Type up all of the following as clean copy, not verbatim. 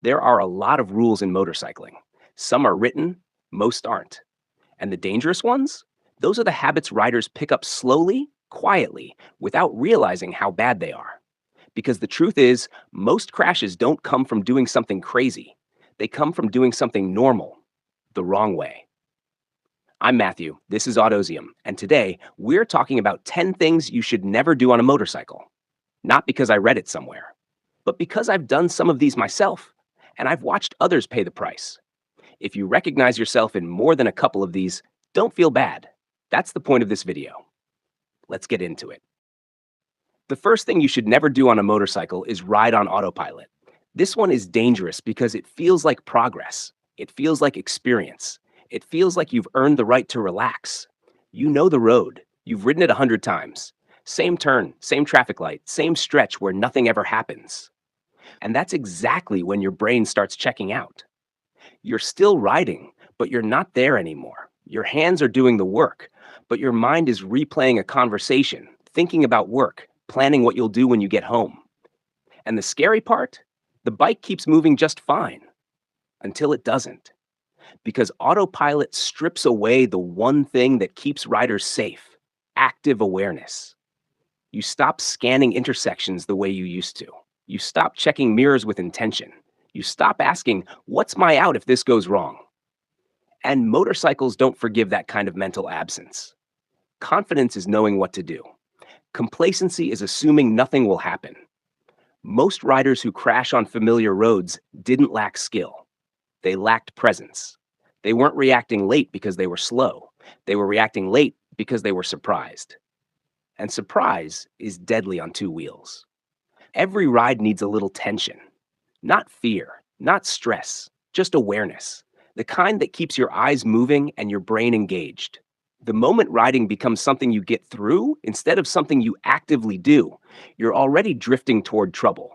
There are a lot of rules in motorcycling. Some are written, most aren't. And the dangerous ones? Those are the habits riders pick up slowly, quietly, without realizing how bad they are. Because the truth is, most crashes don't come from doing something crazy. They come from doing something normal, the wrong way. I'm Matthew, this is Autozium, and today we're talking about 10 things you should never do on a motorcycle. Not because I read it somewhere, but because I've done some of these myself, and I've watched others pay the price. If you recognize yourself in more than a couple of these, don't feel bad. That's the point of this video. Let's get into it. The first thing you should never do on a motorcycle is ride on autopilot. This one is dangerous because it feels like progress. It feels like experience. It feels like you've earned the right to relax. You know the road. You've ridden it 100 times. Same turn, same traffic light, same stretch where nothing ever happens. And that's exactly when your brain starts checking out. You're still riding, but you're not there anymore. Your hands are doing the work, but your mind is replaying a conversation, thinking about work, planning what you'll do when you get home. And the scary part? The bike keeps moving just fine until it doesn't. Because autopilot strips away the one thing that keeps riders safe: active awareness. You stop scanning intersections the way you used to. You stop checking mirrors with intention. You stop asking, what's my out if this goes wrong? And motorcycles don't forgive that kind of mental absence. Confidence is knowing what to do. Complacency is assuming nothing will happen. Most riders who crash on familiar roads didn't lack skill. They lacked presence. They weren't reacting late because they were slow. They were reacting late because they were surprised. And surprise is deadly on two wheels. Every ride needs a little tension. Not fear, not stress, just awareness. The kind that keeps your eyes moving and your brain engaged. The moment riding becomes something you get through instead of something you actively do, you're already drifting toward trouble.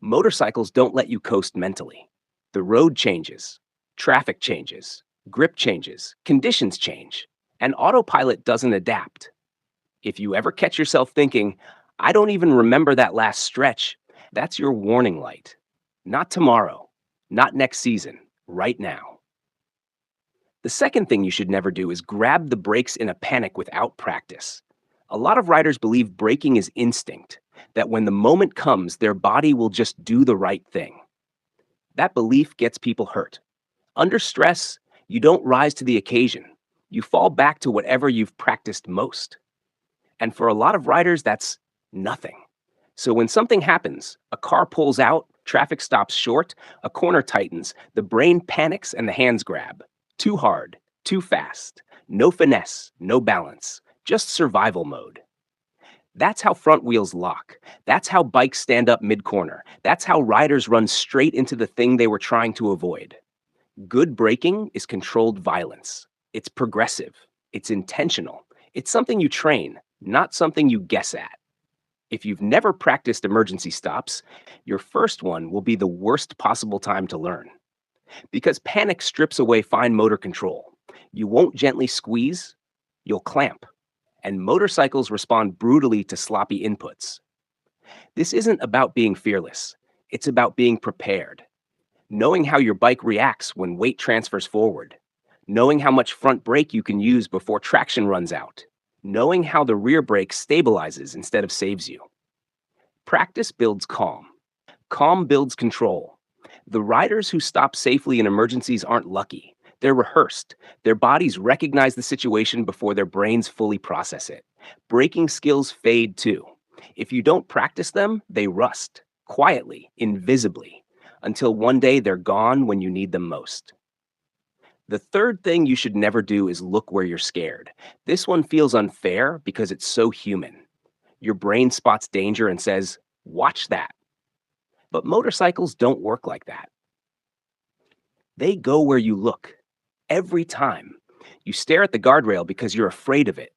Motorcycles don't let you coast mentally. The road changes, traffic changes, grip changes, conditions change, and autopilot doesn't adapt. If you ever catch yourself thinking, I don't even remember that last stretch, that's your warning light. Not tomorrow, not next season, right now. The second thing you should never do is grab the brakes in a panic without practice. A lot of riders believe braking is instinct, that when the moment comes, their body will just do the right thing. That belief gets people hurt. Under stress, you don't rise to the occasion. You fall back to whatever you've practiced most. And for a lot of riders, that's nothing. So when something happens, a car pulls out, traffic stops short, a corner tightens, the brain panics and the hands grab. Too hard, too fast, no finesse, no balance, just survival mode. That's how front wheels lock. That's how bikes stand up mid-corner. That's how riders run straight into the thing they were trying to avoid. Good braking is controlled violence. It's progressive. It's intentional. It's something you train, not something you guess at. If you've never practiced emergency stops, your first one will be the worst possible time to learn. Because panic strips away fine motor control. You won't gently squeeze, you'll clamp. And motorcycles respond brutally to sloppy inputs. This isn't about being fearless. It's about being prepared. Knowing how your bike reacts when weight transfers forward. Knowing how much front brake you can use before traction runs out. Knowing how the rear brake stabilizes instead of saves you. Practice builds calm. Calm builds control. The riders who stop safely in emergencies aren't lucky. They're rehearsed. Their bodies recognize the situation before their brains fully process it. Braking skills fade too. If you don't practice them, they rust, quietly, invisibly, until one day they're gone when you need them most. The third thing you should never do is look where you're scared. This one feels unfair because it's so human. Your brain spots danger and says, watch that. But motorcycles don't work like that. They go where you look. Every time. You stare at the guardrail because you're afraid of it.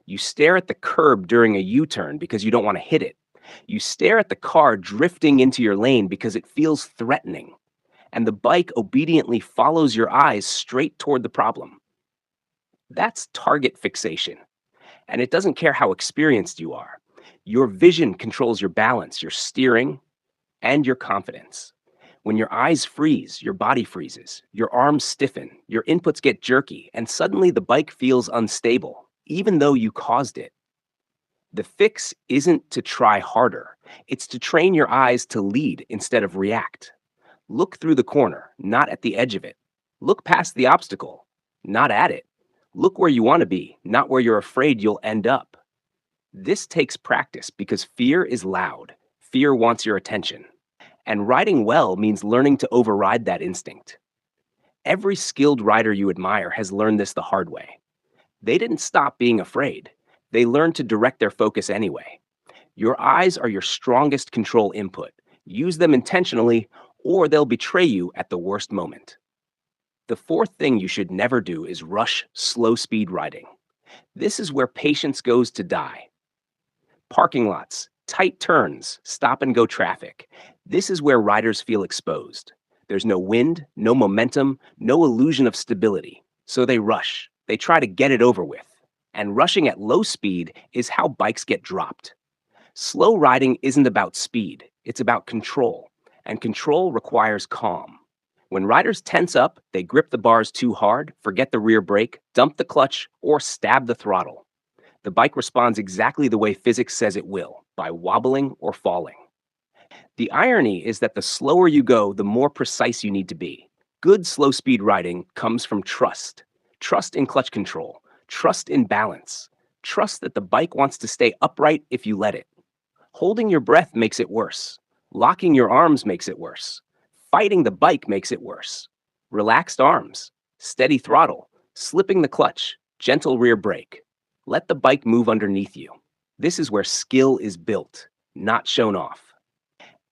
You stare at the curb during a U-turn because you don't want to hit it. You stare at the car drifting into your lane because it feels threatening. And the bike obediently follows your eyes straight toward the problem. That's target fixation. And it doesn't care how experienced you are. Your vision controls your balance, your steering, and your confidence. When your eyes freeze, your body freezes, your arms stiffen, your inputs get jerky, and suddenly the bike feels unstable, even though you caused it. The fix isn't to try harder, it's to train your eyes to lead instead of react. Look through the corner, not at the edge of it. Look past the obstacle, not at it. Look where you want to be, not where you're afraid you'll end up. This takes practice because fear is loud. Fear wants your attention. And riding well means learning to override that instinct. Every skilled rider you admire has learned this the hard way. They didn't stop being afraid. They learned to direct their focus anyway. Your eyes are your strongest control input. Use them intentionally, or they'll betray you at the worst moment. The fourth thing you should never do is rush slow speed riding. This is where patience goes to die. Parking lots, tight turns, stop and go traffic. This is where riders feel exposed. There's no wind, no momentum, no illusion of stability. So they rush. They try to get it over with. And rushing at low speed is how bikes get dropped. Slow riding isn't about speed, it's about control. And control requires calm. When riders tense up, they grip the bars too hard, forget the rear brake, dump the clutch, or stab the throttle. The bike responds exactly the way physics says it will, by wobbling or falling. The irony is that the slower you go, the more precise you need to be. Good slow speed riding comes from trust. Trust in clutch control, trust in balance, trust that the bike wants to stay upright if you let it. Holding your breath makes it worse. Locking your arms makes it worse. Fighting the bike makes it worse. Relaxed arms, steady throttle, slipping the clutch, gentle rear brake. Let the bike move underneath you. This is where skill is built, not shown off.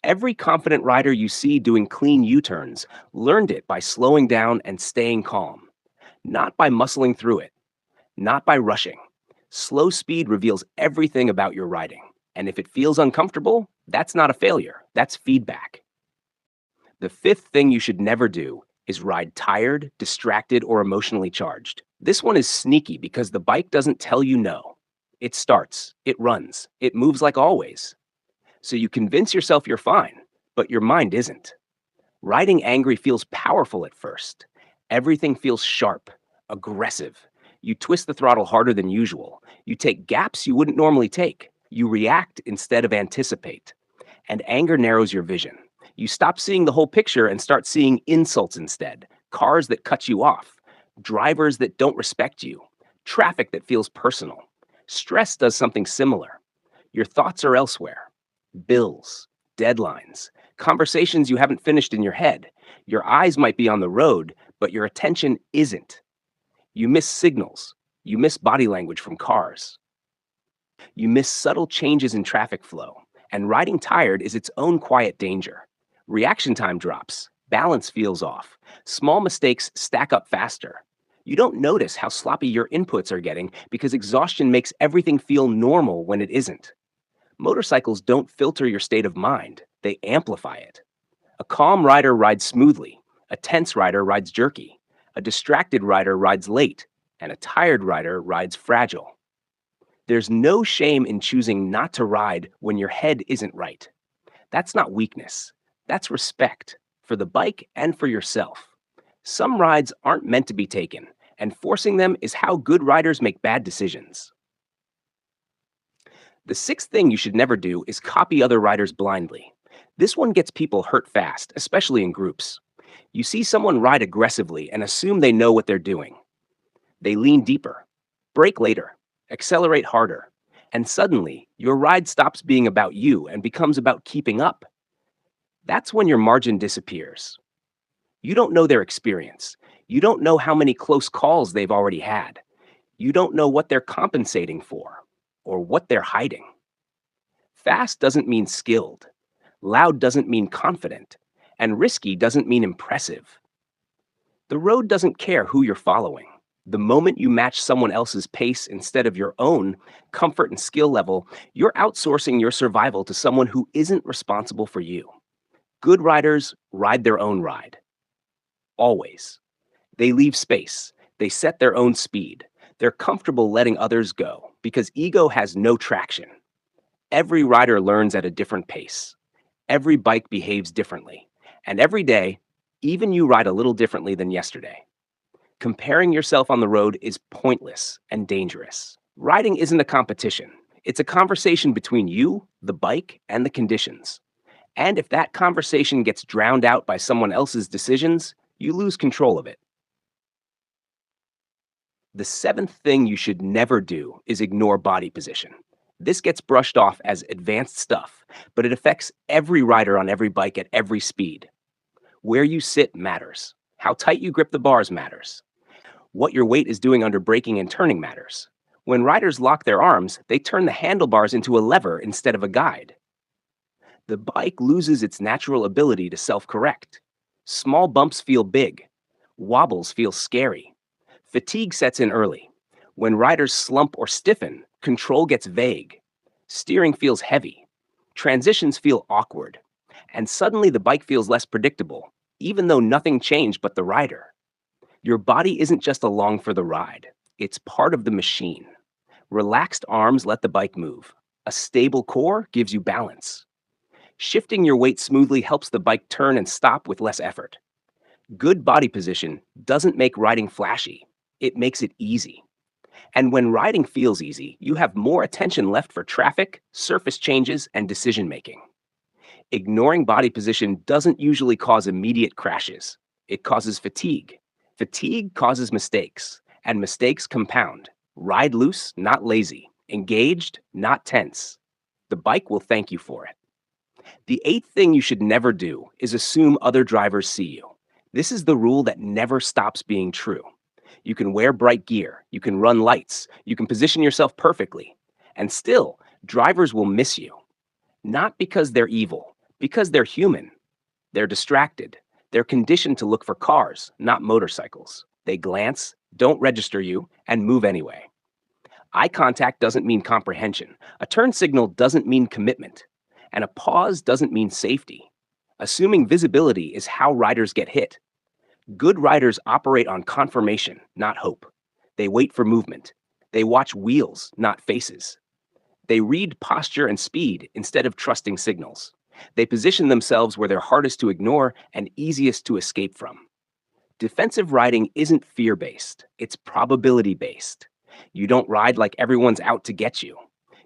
Every confident rider you see doing clean U-turns learned it by slowing down and staying calm, not by muscling through it, not by rushing. Slow speed reveals everything about your riding, and if it feels uncomfortable, that's not a failure, that's feedback. The fifth thing you should never do is ride tired, distracted, or emotionally charged. This one is sneaky because the bike doesn't tell you no. It starts, it runs, it moves like always. So you convince yourself you're fine, but your mind isn't. Riding angry feels powerful at first. Everything feels sharp, aggressive. You twist the throttle harder than usual. You take gaps you wouldn't normally take. You react instead of anticipate. And anger narrows your vision. You stop seeing the whole picture and start seeing insults instead. Cars that cut you off. Drivers that don't respect you. Traffic that feels personal. Stress does something similar. Your thoughts are elsewhere. Bills, deadlines, conversations you haven't finished in your head. Your eyes might be on the road, but your attention isn't. You miss signals. You miss body language from cars. You miss subtle changes in traffic flow. And riding tired is its own quiet danger. Reaction time drops. Balance feels off. Small mistakes stack up faster. You don't notice how sloppy your inputs are getting because exhaustion makes everything feel normal when it isn't. Motorcycles don't filter your state of mind, they amplify it. A calm rider rides smoothly, a tense rider rides jerky, a distracted rider rides late, and a tired rider rides fragile. There's no shame in choosing not to ride when your head isn't right. That's not weakness, that's respect for the bike and for yourself. Some rides aren't meant to be taken, and forcing them is how good riders make bad decisions. The sixth thing you should never do is copy other riders blindly. This one gets people hurt fast, especially in groups. You see someone ride aggressively and assume they know what they're doing. They lean deeper, brake later, accelerate harder, and suddenly your ride stops being about you and becomes about keeping up. That's when your margin disappears. You don't know their experience. You don't know how many close calls they've already had. You don't know what they're compensating for or what they're hiding. Fast doesn't mean skilled. Loud doesn't mean confident. And risky doesn't mean impressive. The road doesn't care who you're following. The moment you match someone else's pace instead of your own comfort and skill level, you're outsourcing your survival to someone who isn't responsible for you. Good riders ride their own ride. Always. They leave space. They set their own speed. They're comfortable letting others go because ego has no traction. Every rider learns at a different pace. Every bike behaves differently. And every day, even you ride a little differently than yesterday. Comparing yourself on the road is pointless and dangerous. Riding isn't a competition, it's a conversation between you, the bike, and the conditions. And if that conversation gets drowned out by someone else's decisions, you lose control of it. The seventh thing you should never do is ignore body position. This gets brushed off as advanced stuff, but it affects every rider on every bike at every speed. Where you sit matters. How tight you grip the bars matters. What your weight is doing under braking and turning matters. When riders lock their arms, they turn the handlebars into a lever instead of a guide. The bike loses its natural ability to self correct. Small bumps feel big, wobbles feel scary. Fatigue sets in early. When riders slump or stiffen, control gets vague. Steering feels heavy. Transitions feel awkward. And suddenly the bike feels less predictable, even though nothing changed but the rider. Your body isn't just along for the ride, it's part of the machine. Relaxed arms let the bike move. A stable core gives you balance. Shifting your weight smoothly helps the bike turn and stop with less effort. Good body position doesn't make riding flashy, it makes it easy. And when riding feels easy, you have more attention left for traffic, surface changes, and decision making. Ignoring body position doesn't usually cause immediate crashes. It causes fatigue. Fatigue causes mistakes, and mistakes compound. Ride loose, not lazy. Engaged, not tense. The bike will thank you for it. The eighth thing you should never do is assume other drivers see you. This is the rule that never stops being true. You can wear bright gear, you can run lights, you can position yourself perfectly, and still, drivers will miss you. Not because they're evil, because they're human. They're distracted. They're conditioned to look for cars, not motorcycles. They glance, don't register you, and move anyway. Eye contact doesn't mean comprehension. A turn signal doesn't mean commitment. And a pause doesn't mean safety. Assuming visibility is how riders get hit. Good riders operate on confirmation, not hope. They wait for movement. They watch wheels, not faces. They read posture and speed instead of trusting signals. They position themselves where they're hardest to ignore and easiest to escape from. Defensive riding isn't fear-based, it's probability-based. You don't ride like everyone's out to get you.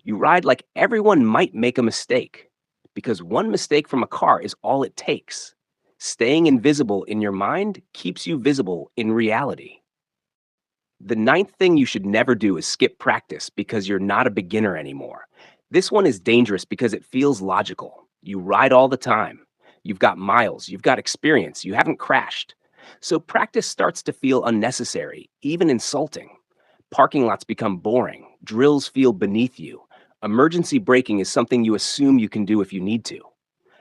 You ride like everyone might make a mistake, because one mistake from a car is all it takes. Staying invisible in your mind keeps you visible in reality. The ninth thing you should never do is skip practice because you're not a beginner anymore. This one is dangerous because it feels logical. You ride all the time. You've got miles, you've got experience, you haven't crashed. So practice starts to feel unnecessary, even insulting. Parking lots become boring, drills feel beneath you. Emergency braking is something you assume you can do if you need to.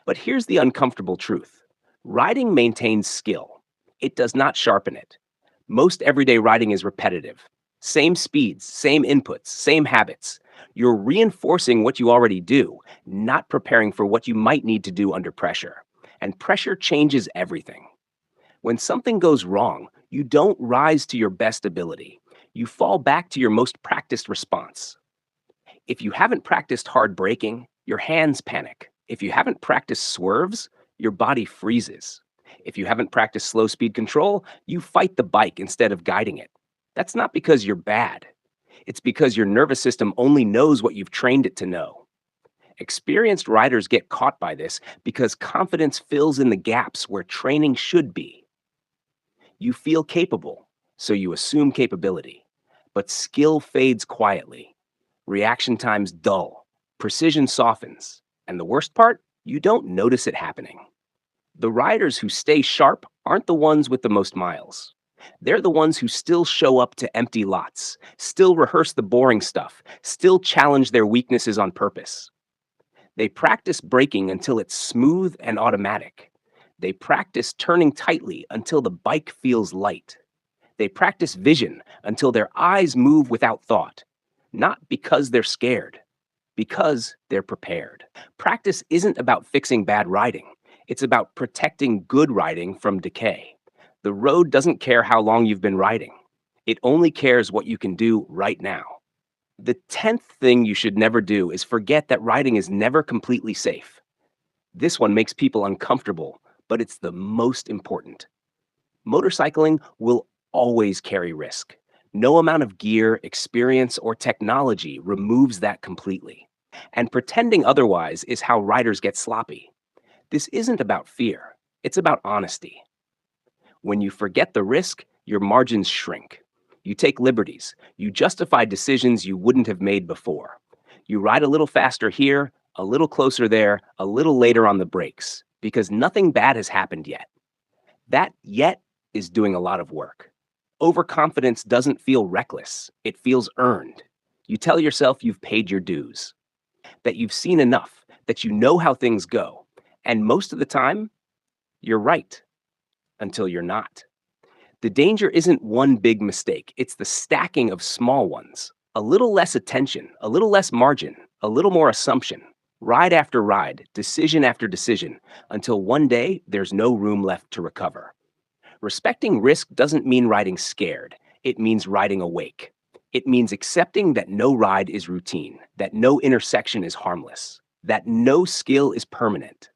But here's the uncomfortable truth. Riding maintains skill. It does not sharpen it. Most everyday riding is repetitive. Same speeds, same inputs, same habits. You're reinforcing what you already do, not preparing for what you might need to do under pressure. And pressure changes everything. When something goes wrong, you don't rise to your best ability. You fall back to your most practiced response. If you haven't practiced hard braking, your hands panic. If you haven't practiced swerves, your body freezes. If you haven't practiced slow speed control, you fight the bike instead of guiding it. That's not because you're bad. It's because your nervous system only knows what you've trained it to know. Experienced riders get caught by this because confidence fills in the gaps where training should be. You feel capable, so you assume capability. But skill fades quietly. Reaction times dull. Precision softens. And the worst part? You don't notice it happening. The riders who stay sharp aren't the ones with the most miles. They're the ones who still show up to empty lots, still rehearse the boring stuff, still challenge their weaknesses on purpose. They practice braking until it's smooth and automatic. They practice turning tightly until the bike feels light. They practice vision until their eyes move without thought, not because they're scared, because they're prepared. Practice isn't about fixing bad riding. It's about protecting good riding from decay. The road doesn't care how long you've been riding. It only cares what you can do right now. The 10th thing you should never do is forget that riding is never completely safe. This one makes people uncomfortable, but it's the most important. Motorcycling will always carry risk. No amount of gear, experience, or technology removes that completely. And pretending otherwise is how riders get sloppy. This isn't about fear, it's about honesty. When you forget the risk, your margins shrink. You take liberties. You justify decisions you wouldn't have made before. You ride a little faster here, a little closer there, a little later on the brakes, because nothing bad has happened yet. That yet is doing a lot of work. Overconfidence doesn't feel reckless, it feels earned. You tell yourself you've paid your dues, that you've seen enough, that you know how things go. And most of the time, you're right until you're not. The danger isn't one big mistake, it's the stacking of small ones. A little less attention, a little less margin, a little more assumption. Ride after ride, decision after decision, until one day there's no room left to recover. Respecting risk doesn't mean riding scared, it means riding awake. It means accepting that no ride is routine, that no intersection is harmless, that no skill is permanent.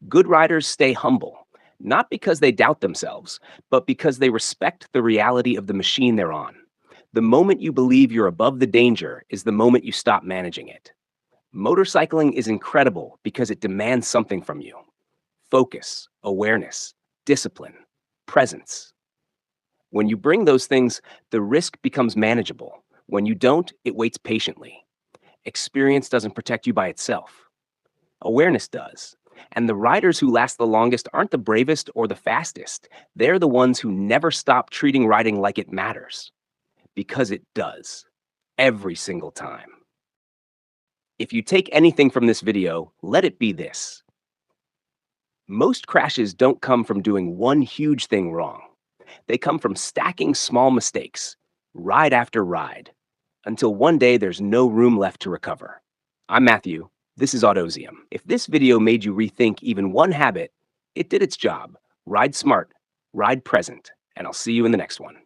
Good riders stay humble, not because they doubt themselves, but because they respect the reality of the machine they're on. The moment you believe you're above the danger is the moment you stop managing it. Motorcycling is incredible because it demands something from you: focus, awareness, discipline, presence. When you bring those things, the risk becomes manageable. When you don't, it waits patiently. Experience doesn't protect you by itself. Awareness does. And the riders who last the longest aren't the bravest or the fastest. They're the ones who never stop treating riding like it matters. Because it does. Every single time. If you take anything from this video, let it be this: most crashes don't come from doing one huge thing wrong. They come from stacking small mistakes, ride after ride, until one day there's no room left to recover. I'm Matthew. This is Autozium. If this video made you rethink even one habit, it did its job. Ride smart, ride present, and I'll see you in the next one.